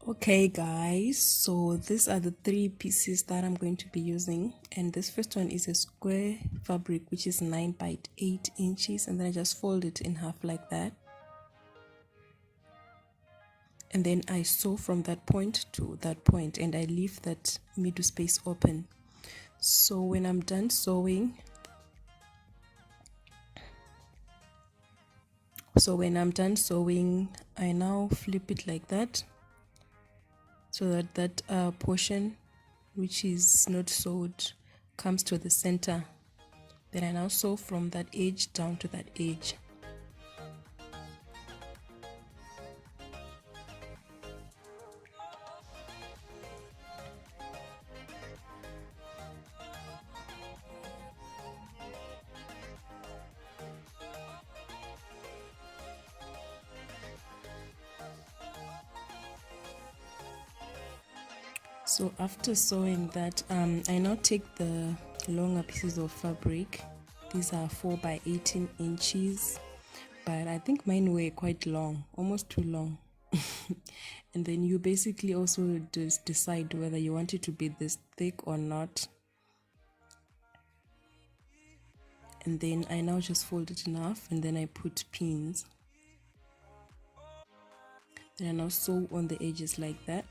Okay guys, so these are the three pieces that I'm going to be using, and this first one is a square fabric which is 9 by 8 inches, and then I just fold it in half like that, and then I sew from that point to that point, and I leave that middle space open. So when I'm done sewing, I now flip it like that, so that portion which is not sewed comes to the center. Then I now sew from that edge down to that edge. So after sewing that, I now take the longer pieces of fabric. These are 4 by 18 inches, but I think mine were quite long, almost too long. And then you basically also just decide whether you want it to be this thick or not. And then I now just fold it in half, and then I put pins. Then I now sew on the edges like that.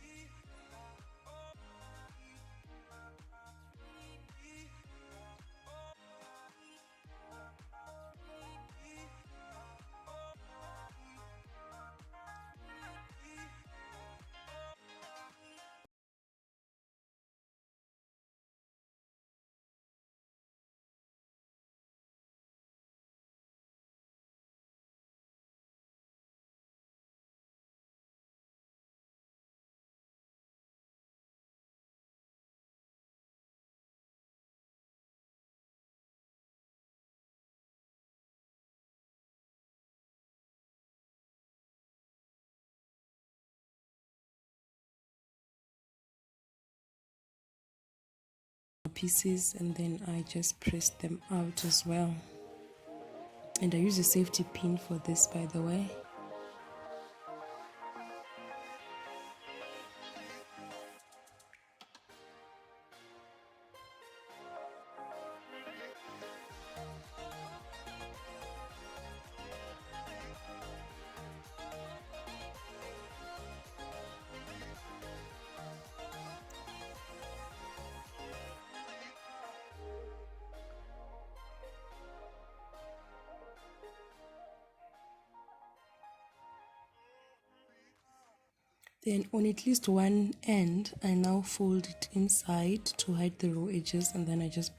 Pieces, and then I just press them out as well, and I use a safety pin for this, by the way. Then on at least one end, I now fold it inside to hide the raw edges, and then I just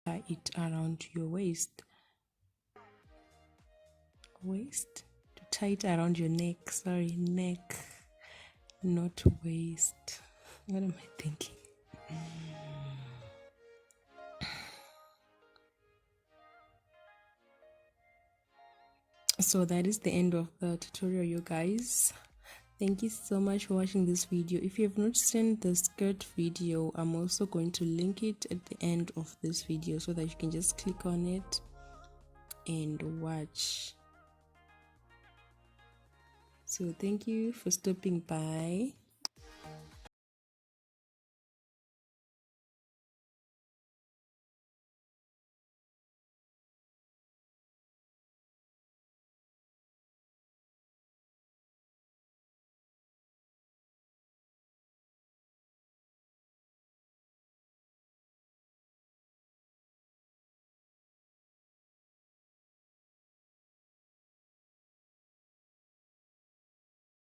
tie it around your waist to tie it around your neck. Sorry, neck, not waist. What am I thinking? So that is the end of the tutorial, you guys. Thank you so much for watching this video. If you have not seen the skirt video, I'm also going to link it at the end of this video so that you can just click on it and watch. So thank you for stopping by.